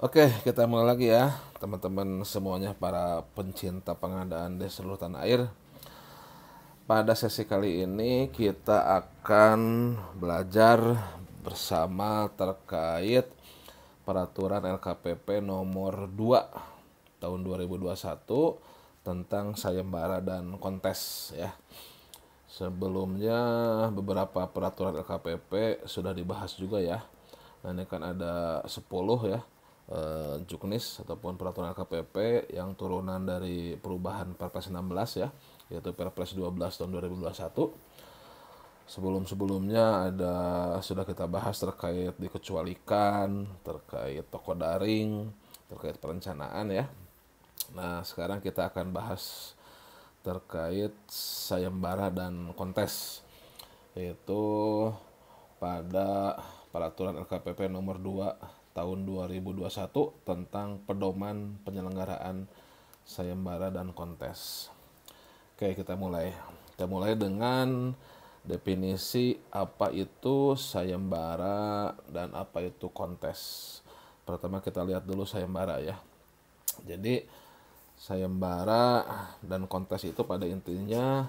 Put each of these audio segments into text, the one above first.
Oke, kita mulai lagi ya, teman-teman semuanya para pencinta pengadaan di seluruh tanah air. Pada sesi kali ini kita akan belajar bersama terkait peraturan LKPP nomor 2 tahun 2021 tentang sayembara dan kontes ya. Sebelumnya beberapa peraturan LKPP sudah dibahas juga ya. Nah, ini kan ada 10 ya, juknis ataupun peraturan LKPP yang turunan dari perubahan Perpres 16 ya, yaitu Perpres 12 tahun 2021. Sebelum-sebelumnya sudah kita bahas terkait dikecualikan, terkait toko daring, terkait perencanaan ya. Nah, sekarang kita akan bahas terkait sayembara dan kontes, yaitu pada peraturan LKPP nomor 2 tahun 2021 tentang pedoman penyelenggaraan sayembara dan kontes. Oke, kita mulai. Kita mulai dengan definisi apa itu sayembara dan apa itu kontes. Pertama kita lihat dulu sayembara ya. Jadi sayembara dan kontes itu pada intinya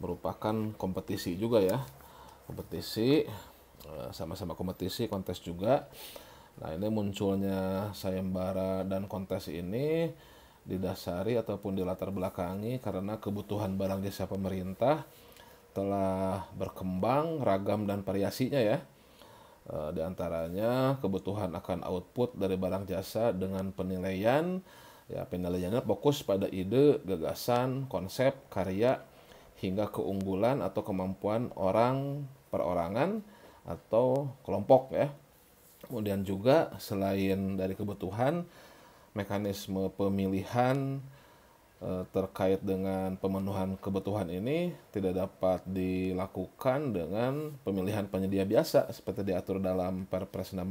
merupakan kompetisi juga ya. Kompetisi, sama-sama kompetisi, kontes juga. Nah, ini munculnya sayembara dan kontes ini didasari ataupun dilatar belakangi karena kebutuhan barang jasa pemerintah telah berkembang ragam dan variasinya ya. Di antaranya kebutuhan akan output dari barang jasa dengan penilaian. Ya, penilaiannya fokus pada ide, gagasan, konsep, karya, hingga keunggulan atau kemampuan orang, perorangan, atau kelompok ya. Kemudian juga selain dari kebutuhan, mekanisme pemilihan terkait dengan pemenuhan kebutuhan ini tidak dapat dilakukan dengan pemilihan penyedia biasa seperti diatur dalam Perpres 16.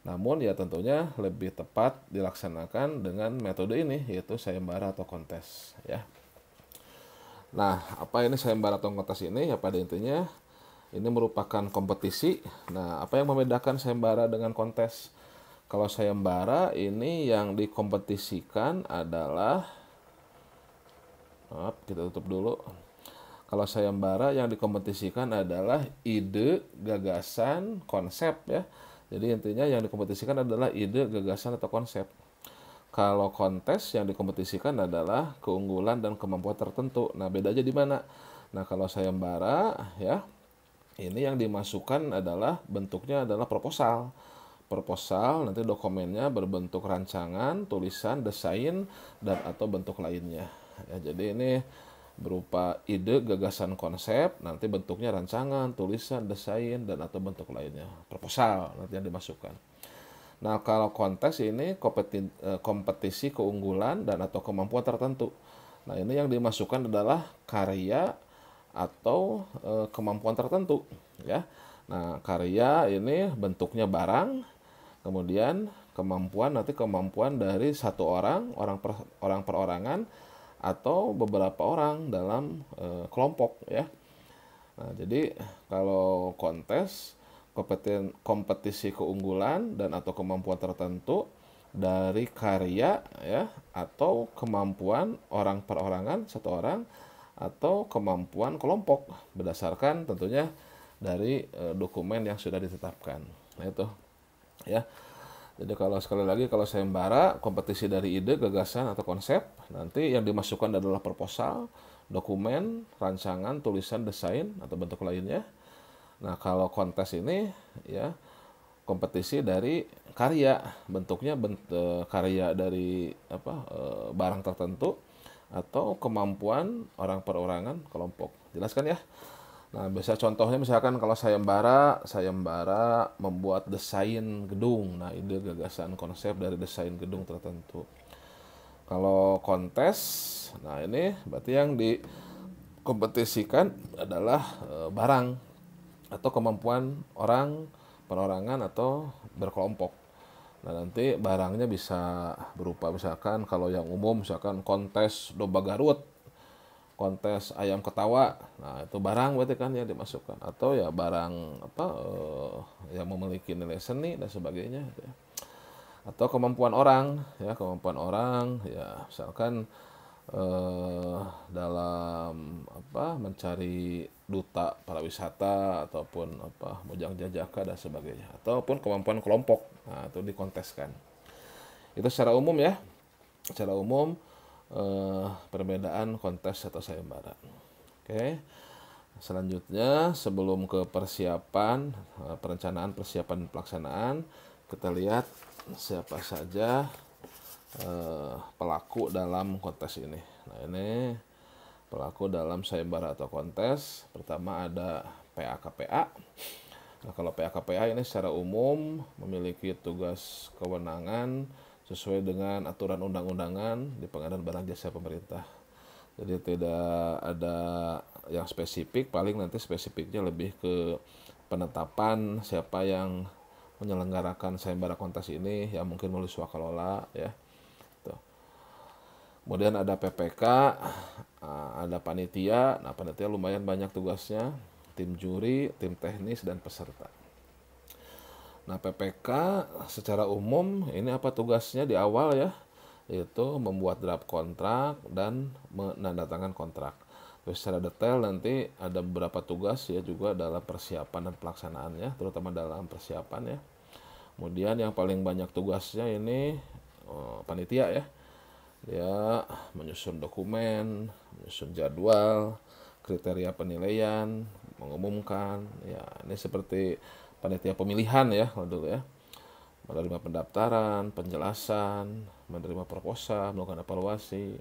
Namun ya tentunya lebih tepat dilaksanakan dengan metode ini, yaitu sayembara atau kontes ya. Nah, apa ini sayembara atau kontes ini? Ya pada intinya ini merupakan kompetisi. Nah, apa yang membedakan sayembara dengan kontes? Kalau sayembara ini yang dikompetisikan adalah, maaf, kita tutup dulu. Kalau sayembara yang dikompetisikan adalah ide, gagasan, konsep ya. Jadi intinya yang dikompetisikan adalah ide, gagasan atau konsep. Kalau kontes yang dikompetisikan adalah keunggulan dan kemampuan tertentu. Nah, bedanya di mana? Nah, kalau sayembara ya, ini yang dimasukkan adalah bentuknya adalah proposal. Proposal nanti dokumennya berbentuk rancangan, tulisan, desain, dan atau bentuk lainnya. Ya, jadi ini berupa ide, gagasan, konsep, nanti bentuknya rancangan, tulisan, desain, dan atau bentuk lainnya. Proposal nanti yang dimasukkan. Nah, kalau kontes ini kompetisi keunggulan dan atau kemampuan tertentu. Nah, ini yang dimasukkan adalah karya atau kemampuan tertentu ya. Nah, karya ini bentuknya barang, kemudian kemampuan nanti kemampuan dari satu orang, orang perorangan atau beberapa orang dalam kelompok ya. Nah, jadi kalau kontes kompetisi keunggulan dan atau kemampuan tertentu dari karya ya atau kemampuan orang perorangan satu orang atau kemampuan kelompok berdasarkan tentunya dari dokumen yang sudah ditetapkan. Nah, itu ya. Jadi kalau sekali lagi kalau sayembara kompetisi dari ide, gagasan atau konsep, nanti yang dimasukkan adalah proposal, dokumen, rancangan, tulisan, desain atau bentuk lainnya. Nah, kalau kontes ini ya kompetisi dari karya, bentuknya karya dari barang tertentu atau kemampuan orang perorangan kelompok. Jelaskan ya. Nah, biasa contohnya misalkan kalau sayembara membuat desain gedung. Nah, ide, gagasan, konsep dari desain gedung tertentu. Kalau kontes, nah ini berarti yang dikompetisikan adalah barang atau kemampuan orang, perorangan atau berkelompok. Nah, nanti barangnya bisa berupa misalkan kalau yang umum misalkan kontes domba Garut, kontes ayam ketawa. Nah, itu barang berarti kan yang dimasukkan atau ya barang yang memiliki nilai seni dan sebagainya gitu ya. atau kemampuan orang, ya kemampuan orang, ya misalkan dalam mencari duta para wisata ataupun mojang jajaka dan sebagainya, ataupun kemampuan kelompok, nah itu dikonteskan. Itu secara umum ya, secara umum perbedaan kontes atau sayembara. Oke, selanjutnya sebelum ke persiapan, perencanaan, persiapan, pelaksanaan, kita lihat siapa saja pelaku dalam kontes ini. Nah, ini pelaku dalam sayembara atau kontes. Pertama ada PA-KPA. Nah, kalau PA-KPA ini secara umum memiliki tugas kewenangan sesuai dengan aturan undang-undangan di pengadaan barang jasa pemerintah. Jadi tidak ada yang spesifik, paling nanti spesifiknya lebih ke penetapan siapa yang menyelenggarakan sayembara kontes ini, yang mungkin melalui swakalola ya. Kemudian ada PPK, ada panitia. Nah, panitia lumayan banyak tugasnya, tim juri, tim teknis, dan peserta. Nah, PPK secara umum ini apa tugasnya di awal ya? Yaitu membuat draft kontrak dan menandatangani kontrak. Terus secara detail nanti ada beberapa tugas ya juga dalam persiapan dan pelaksanaannya, terutama dalam persiapan ya. Kemudian yang paling banyak tugasnya ini panitia ya. Dia menyusun dokumen, menyusun jadwal, kriteria penilaian, mengumumkan. Ya, ini seperti panitia pemilihan ya kalau dulu ya. Menerima pendaftaran, penjelasan, menerima proposal, melakukan evaluasi.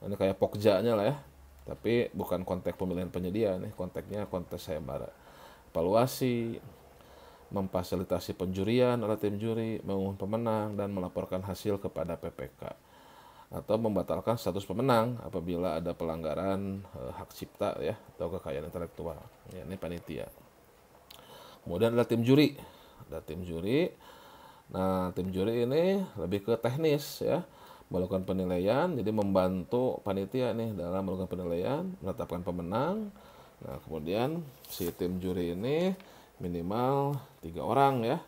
Ini kayak pokjanya lah ya. Tapi bukan konteks pemilihan penyedia nih, konteksnya konteks sayembara. Evaluasi, memfasilitasi penjurian oleh tim juri, mengumumkan pemenang, dan melaporkan hasil kepada PPK. Atau membatalkan status pemenang apabila ada pelanggaran hak cipta ya atau kekayaan intelektual. Ya, ini panitia. Kemudian ada tim juri. Ada tim juri. Nah, tim juri ini lebih ke teknis ya, melakukan penilaian, jadi membantu panitia nih dalam melakukan penilaian, menetapkan pemenang. Nah, kemudian si tim juri ini minimal 3 orang ya.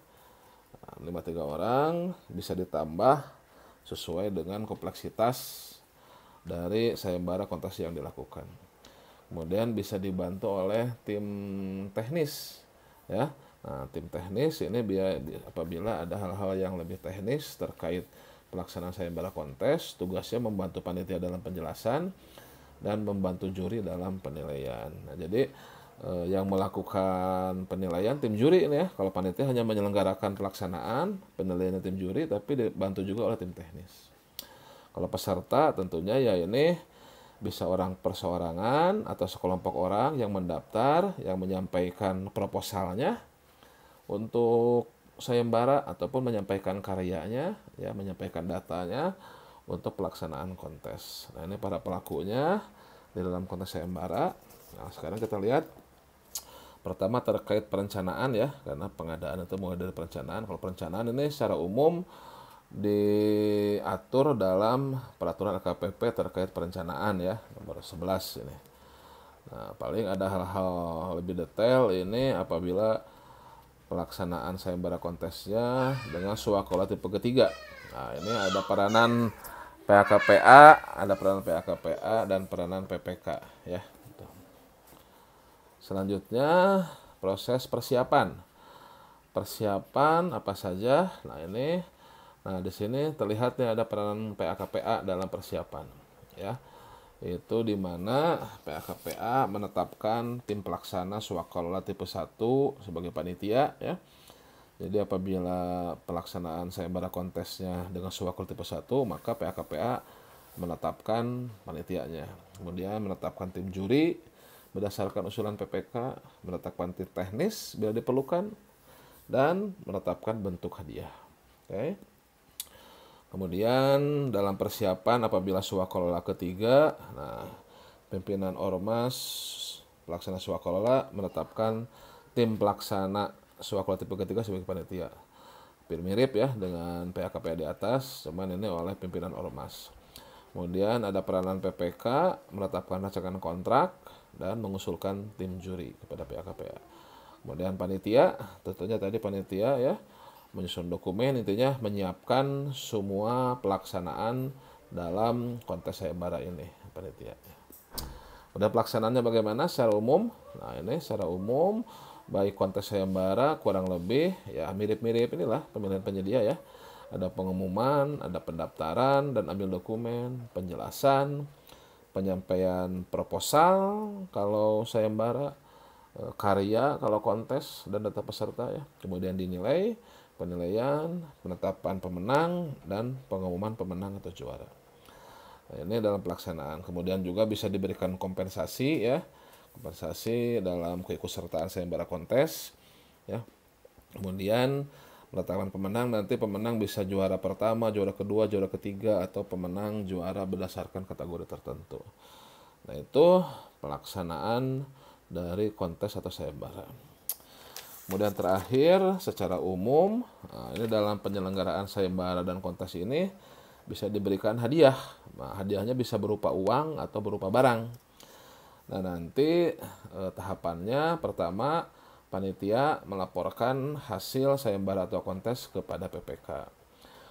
Nah, minimal 3 orang, bisa ditambah sesuai dengan kompleksitas dari sayembara kontes yang dilakukan. Kemudian bisa dibantu oleh tim teknis ya. Nah, tim teknis ini apabila ada hal-hal yang lebih teknis terkait pelaksanaan sayembara kontes, tugasnya membantu panitia dalam penjelasan dan membantu juri dalam penilaian. Nah, jadi yang melakukan penilaian tim juri ini ya. Kalau panitia hanya menyelenggarakan pelaksanaan, penilaian tim juri, tapi dibantu juga oleh tim teknis. Kalau peserta tentunya ya ini bisa orang perseorangan atau sekelompok orang yang mendaftar, yang menyampaikan proposalnya untuk sayembara ataupun menyampaikan karyanya, ya menyampaikan datanya untuk pelaksanaan kontes. Nah, ini para pelakunya di dalam kontes sayembara. Nah, sekarang kita lihat pertama terkait perencanaan ya, karena pengadaan itu mulai dari perencanaan. Kalau perencanaan ini secara umum diatur dalam peraturan LKPP terkait perencanaan ya, nomor 11 ini. Nah, paling ada hal-hal lebih detail ini apabila pelaksanaan sayembara kontesnya dengan swakala tipe ketiga. Nah, ini ada peranan PA-KPA, ada peranan PA-KPA dan peranan PPK ya. Selanjutnya proses persiapan. Persiapan apa saja? Nah, ini di sini terlihat nih ada peranan PA-KPA dalam persiapan ya. Itu di mana PA-KPA menetapkan tim pelaksana swakalola tipe 1 sebagai panitia ya. Jadi apabila pelaksanaan sayembara kontesnya dengan swakalola tipe 1, maka PA-KPA menetapkan panitianya. Kemudian menetapkan tim juri berdasarkan usulan PPK, menetapkan tim teknis bila diperlukan, dan menetapkan bentuk hadiah. Oke. Kemudian dalam persiapan apabila swakalola ketiga, nah pimpinan ormas pelaksana swakalola menetapkan tim pelaksana swakalola tipe ketiga sebagai panitia. Hampir mirip ya dengan PA-KPA di atas, cuman ini oleh pimpinan ormas. Kemudian ada peranan PPK menetapkan rancangan kontrak dan mengusulkan tim juri kepada PA-KPA. Kemudian panitia, tentunya tadi panitia ya Menyusun dokumen intinya menyiapkan semua pelaksanaan dalam kontes sayembara ini, panitia. Udah pelaksanaannya bagaimana secara umum? Nah, ini secara umum baik kontes sayembara kurang lebih ya mirip-mirip inilah pemilihan penyedia ya. Ada pengumuman, ada pendaftaran dan ambil dokumen, penjelasan, penyampaian proposal kalau sayembara, karya kalau kontes dan data peserta ya. Kemudian dinilai, penilaian, penetapan pemenang dan pengumuman pemenang atau juara. Nah, ini dalam pelaksanaan. Kemudian juga bisa diberikan kompensasi ya. Kompensasi dalam keikutsertaan sayembara kontes ya. Kemudian penetapan pemenang, nanti pemenang bisa juara pertama, juara kedua, juara ketiga, atau pemenang juara berdasarkan kategori tertentu. Nah, itu pelaksanaan dari kontes atau sayembara. Kemudian terakhir, secara umum, nah ini dalam penyelenggaraan sayembara dan kontes ini bisa diberikan hadiah. Nah, hadiahnya bisa berupa uang atau berupa barang. Nah, nanti tahapannya pertama, panitia melaporkan hasil sayembara atau kontes kepada PPK.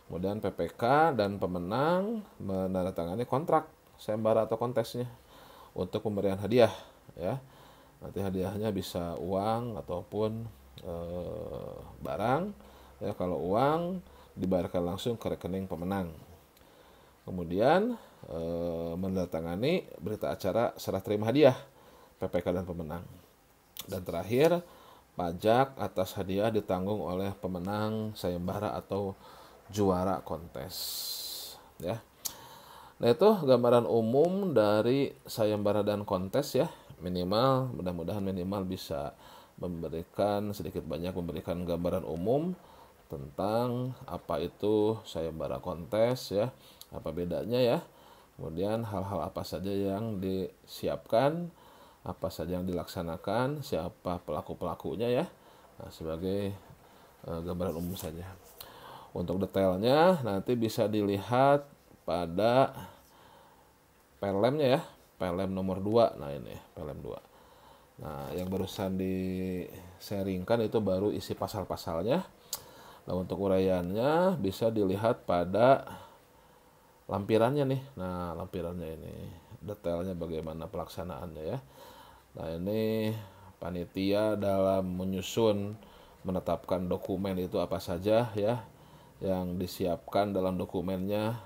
Kemudian PPK dan pemenang menandatangani kontrak sayembara atau kontesnya untuk pemberian hadiah ya. Nanti hadiahnya bisa uang ataupun barang ya. Kalau uang dibayarkan langsung ke rekening pemenang. Kemudian menandatangani berita acara serah terima hadiah PPK dan pemenang. Dan terakhir, pajak atas hadiah ditanggung oleh pemenang sayembara atau juara kontes ya. Nah, itu gambaran umum dari sayembara dan kontes ya. Minimal, mudah-mudahan minimal bisa memberikan sedikit banyak memberikan gambaran umum tentang apa itu sayembara kontes ya, apa bedanya ya. Kemudian hal-hal apa saja yang disiapkan, apa saja yang dilaksanakan, siapa pelaku-pelakunya ya. Nah, sebagai gambaran umum saja. Untuk detailnya nanti bisa dilihat pada pelemnya ya, pelem nomor 2. Nah, ini pelem 2. Nah, yang barusan di-sharingkan itu baru isi pasal-pasalnya. Nah, untuk uraiannya bisa dilihat pada lampirannya nih. Nah, lampirannya ini detailnya bagaimana pelaksanaannya ya. Nah, ini panitia dalam menyusun menetapkan dokumen itu apa saja ya yang disiapkan dalam dokumennya,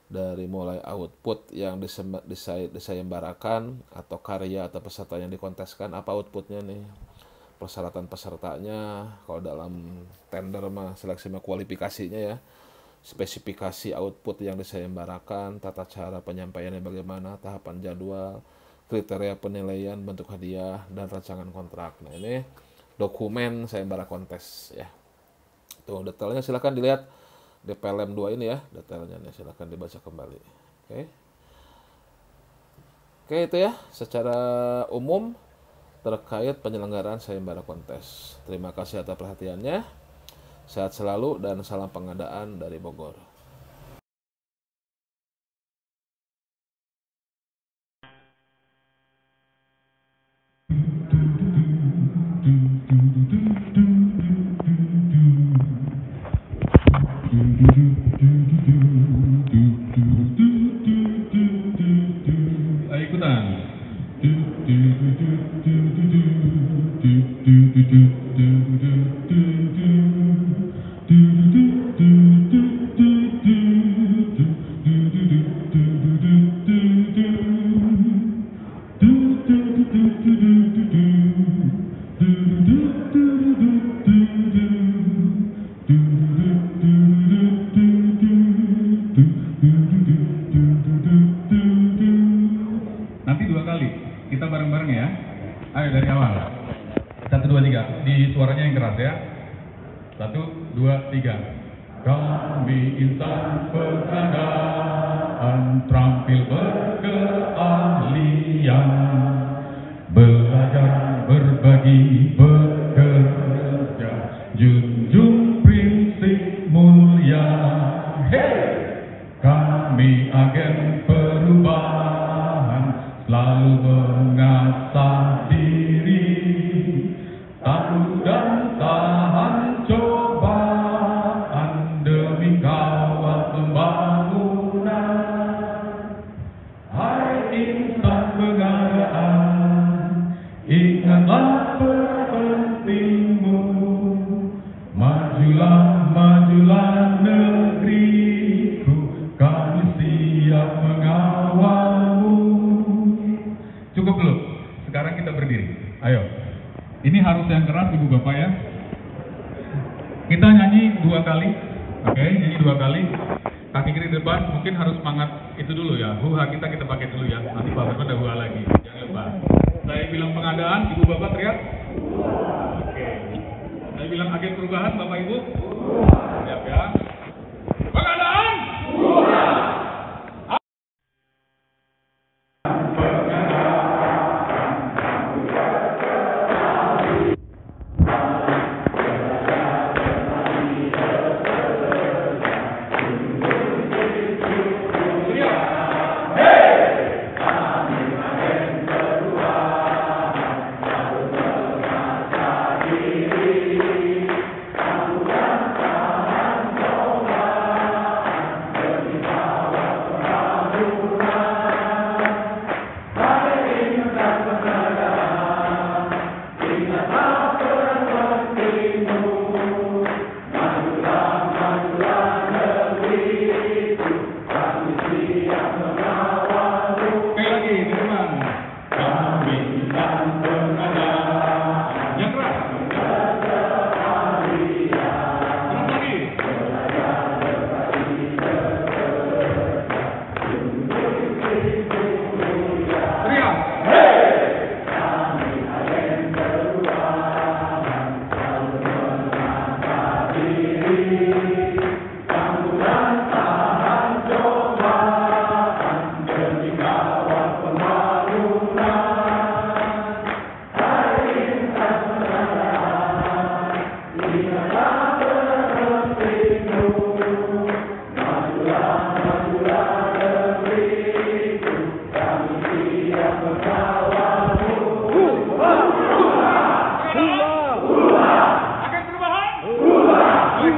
dari mulai output yang disayembarakan atau karya atau peserta yang dikonteskan, apa outputnya nih, persyaratan pesertanya, kalau dalam tender mah seleksi mah kualifikasinya ya, spesifikasi output yang disayembarakan, tata cara penyampaiannya bagaimana, tahapan jadwal, kriteria penilaian, bentuk hadiah, dan rancangan kontrak. Nah, ini dokumen sayembara kontes ya. Tuh detailnya silahkan dilihat di pelem 2 ini ya, detailnya nih silahkan dibaca kembali. Oke, itu ya secara umum terkait penyelenggaraan sayembara kontes. Terima kasih atas perhatiannya. Sehat selalu dan salam pengadaan dari Bogor. Nanti 2 kali, kita bareng-bareng ya. Ayo dari awal. 1, 2, 3. Di suaranya yang keras ya. 1, 2, 3. Kami insan pegadaan terampil berkeahlian, belajar berbagi bekerja, junjung prinsip mulia. Hey! Kami agen perubahan, selalu mengasah diri, tangguh dan tahan cobaan. inilah pentingmu. Majulah, majulah negeriku, kami siap mengawalmu. Cukup belum? Sekarang kita berdiri. Ayo. Ini harus yang keras Ibu Bapak ya. Kita nyanyi 2 kali. Oke, nyanyi 2 kali. Kaki kiri depan, mungkin harus semangat itu dulu ya. Huha kita pakai dulu ya. Nanti Pak Bapak ada huha lagi. Jangan lupa. Saya bilang pengadaan, Ibu Bapak teriak. Oke. Saya bilang agen perubahan, Bapak Ibu. Siap ya. Pengadaan.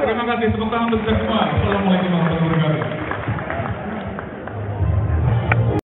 Terima kasih, tepuk tangan untuk kita semua.